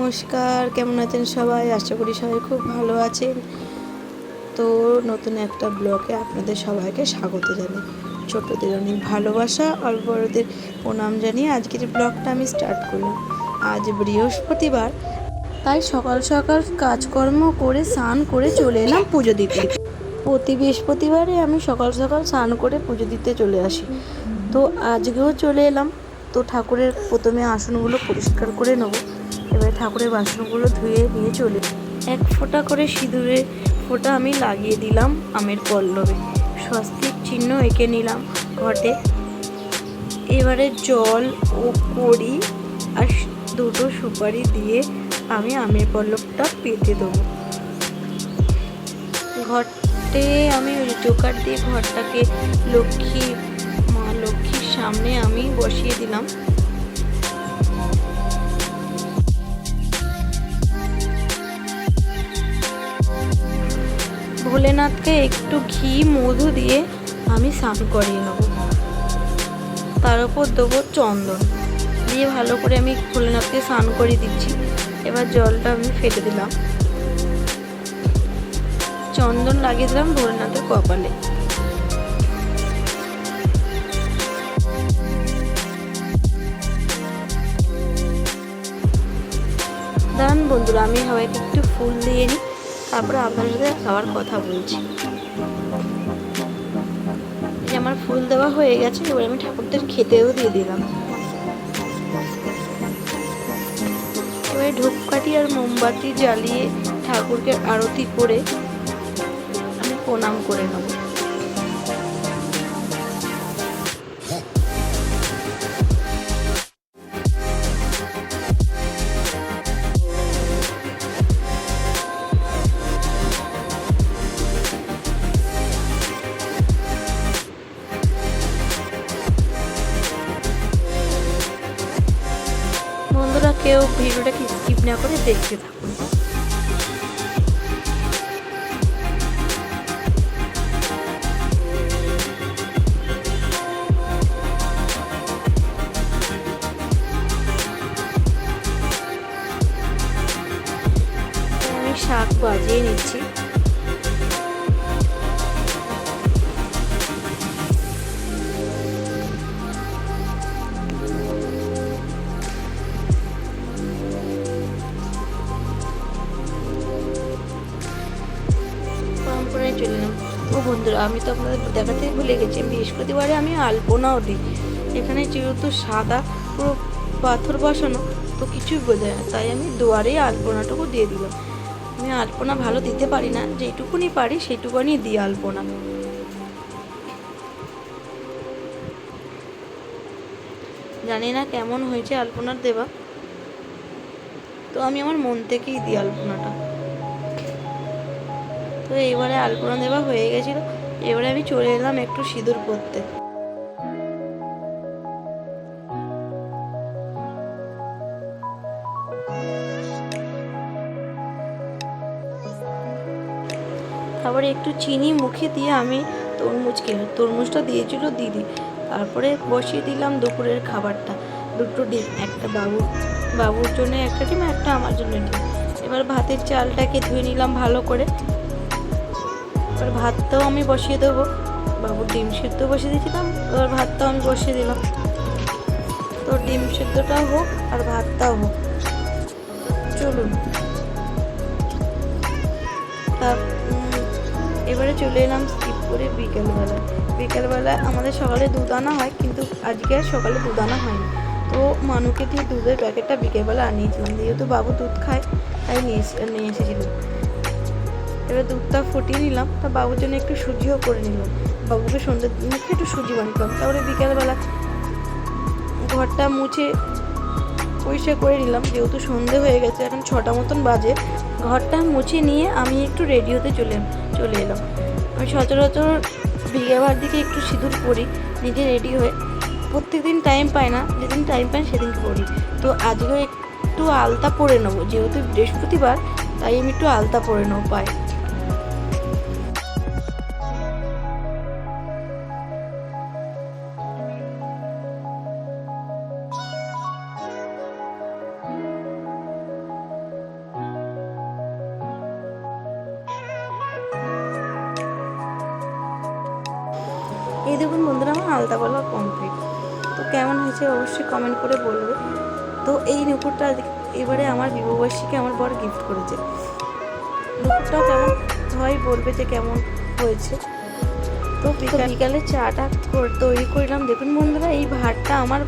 নমস্কার, কেমন আছেন সবাই? আশা করি সবাই খুব ভালো আছেন। তো নতুন একটা ব্লগে আপনাদের সবাইকে স্বাগত জানাই। ছোটদের অনেক ভালোবাসা আর বড়দের প্রণাম জানিয়ে আজকের ব্লগটা আমি স্টার্ট করলাম। আজ বৃহস্পতিবার, তাই সকাল সকাল কাজকর্ম করে স্নান করে চলে এলাম পুজো দিতে। প্রতি বৃহস্পতিবারে আমি সকাল সকাল স্নান করে পুজো দিতে চলে আসি। তো আজকেও চলে এলাম। তো ঠাকুরের প্রথমে আসনগুলো পরিষ্কার করে নেবো। এবারে ঠাকুরের বাসনগুলো ধুয়ে নিয়ে চলে এক ফোঁটা করে সিঁদুরের ফোঁটা আমি লাগিয়ে দিলাম আমের পল্লবে, স্বস্তিক চিহ্ন এঁকে নিলাম ঘটে। এবারে জল ও কড়ি আর দুটো সুপারি দিয়ে আমি আমের পল্লবটা পেতে দেবো। ঘটে আমি জোকার দিয়ে ঘরটাকে মা লক্ষ্মীর সামনে আমি বসিয়ে দিলাম। ভোলেনাথকে একটু ঘি মধু দিয়ে আমি স্নান করিয়ে নেব। তার উপর দেবো চন্দন দিয়ে ভালো করে আমি ভোলেনাথকে স্নান করিয়ে দিচ্ছি। এবার জলটা আমি ফেলে দিলাম, চন্দন লাগিয়ে দিলাম ভোলেনাথের কপালে। দাঁড়ান বন্ধুরা, আমি সবাইকে একটু ফুল দিয়ে নিই, তারপরে আপনার সাথে আবার কথা বলছি। আমার ফুল দেওয়া হয়ে গেছে, এবার আমি ঠাকুরদের খেতেও দিয়ে দিলাম। এবারে ধূপকাঠি আর মোমবাতি জ্বালিয়ে ঠাকুরকে আরতি করে আমি প্রণাম করে নেব। বন্ধুরা, কেউ ভিডিওটাকে স্কিপ না করে দেখতে থাকুন। আমি শাক বাজিয়ে নিচ্ছি। চলে এলাম। ও বন্ধুরা, আমি তো আপনাদের দেখাতে ভুলে গেছি, বৃহস্পতিবারে আমি আলপনাও দিই। এখানে যেহেতু সাদা পুরো পাথর বসানো, তো কিছুই বোঝা যায় না, তাই আমি দুয়ারেই আলপনাটুকু দিয়ে দিলাম। আমি আলপনা ভালো দিতে পারি না, যেটুকুনি পারি সেইটুকুনি দিই আলপনা। জানি না কেমন হয়েছে আলপনার দেওয়া, তো আমি আমার মন থেকেই দিই আলপনাটা। তো এবারে আলপনা দেওয়া হয়ে গেছিলো, এবারে আমি চলে এলাম একটু সিঁদুর পরতে। তারপরে একটু চিনি মুখে দিয়ে আমি তরমুজটা দিয়েছিল দিদি। তারপরে বসিয়ে দিলাম দুপুরের খাবারটা, দুটো ডিম, একটা বাবুর জন্য একটা ডিম, একটা আমার জন্য ডিম। এবার ভাতের চালটাকে ধুয়ে নিলাম ভালো করে। এবার ভাতটাও আমি বসিয়ে দেবো। বাবুর ডিম সিদ্ধ বসিয়ে দিয়েছিলাম, এবার ভাতটাও আমি বসিয়ে দিলাম। তো ডিম সিদ্ধটাও হোক আর ভাতটাও হোক, চলুন। এবারে চলে এলাম স্কিপ করে বিকেলবেলা আমাদের সকালে দুধ আনা হয়, কিন্তু আজকে আর সকালে দুধ আনা হয়নি। তো মানুকে দিয়ে দুধের প্যাকেটটা বিকেলবেলা আনিয়েছিলাম, যেহেতু বাবু দুধ খায় তাই নিয়ে এসেছিলাম। এবার দুধটা ফুটিয়ে নিলাম, তা বাবুর জন্য একটু সুজিও করে নিলাম। বাবুকে সন্ধ্যের মুখে একটু সুজি বানিয়েছিলাম। তারপরে বিকেলবেলা ঘরটা মুছে পরিষ্কার করে নিলাম, যেহেতু সন্ধে হয়ে গেছে, এখন 6টা মতন বাজে। ঘরটা মুছে নিয়ে আমি একটু রেডি হতে চলে এলাম। আমি সচরাচর বিকেলবার দিকে একটু সিঁদুর পরি নিজে রেডি হয়ে। প্রত্যেকদিন টাইম পাই না, যেদিন টাইম পাই সেদিনকে পরি। তো আজকেও একটু আলতা পরে নেবো, যেহেতু বৃহস্পতিবার, তাই আমি একটু আলতা পরে নেবো পায়ে। দেখুন বন্ধুরা, আমার আলতা পরা কমপ্লিট। তো কেমন হয়েছে অবশ্যই কমেন্ট করে বলবে। তো এই নুপুরটা এবারে আমার বিবাহবার্ষিকী আমার বর গিফট করেছে। নুপুরটাও কেমন হয় বলবে যে কেমন হয়েছে। তো বিকালে চাটা তৈরি করলাম। দেখুন বন্ধুরা, এই ভাতটা আমার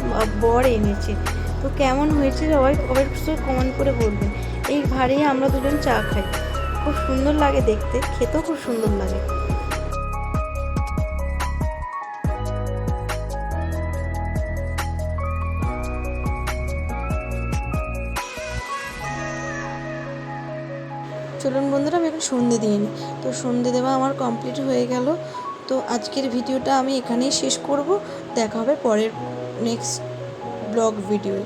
বর এনেছে। তো কেমন হয়েছে সবাই অবশ্যই কমেন্ট করে বলবেন। এই ভাড়েই আমরা দুজন চা খাই, খুব সুন্দর লাগে দেখতে, খেতেও খুব সুন্দর লাগে। চলুন বন্ধুরা, আমি এখন সন্ধে দিইনি, তো সন্ধে দেওয়া আমার কমপ্লিট হয়ে গেল। তো আজকের ভিডিওটা আমি এখানেই শেষ করব। দেখা হবে পরের নেক্সট ব্লগ ভিডিওয়ে।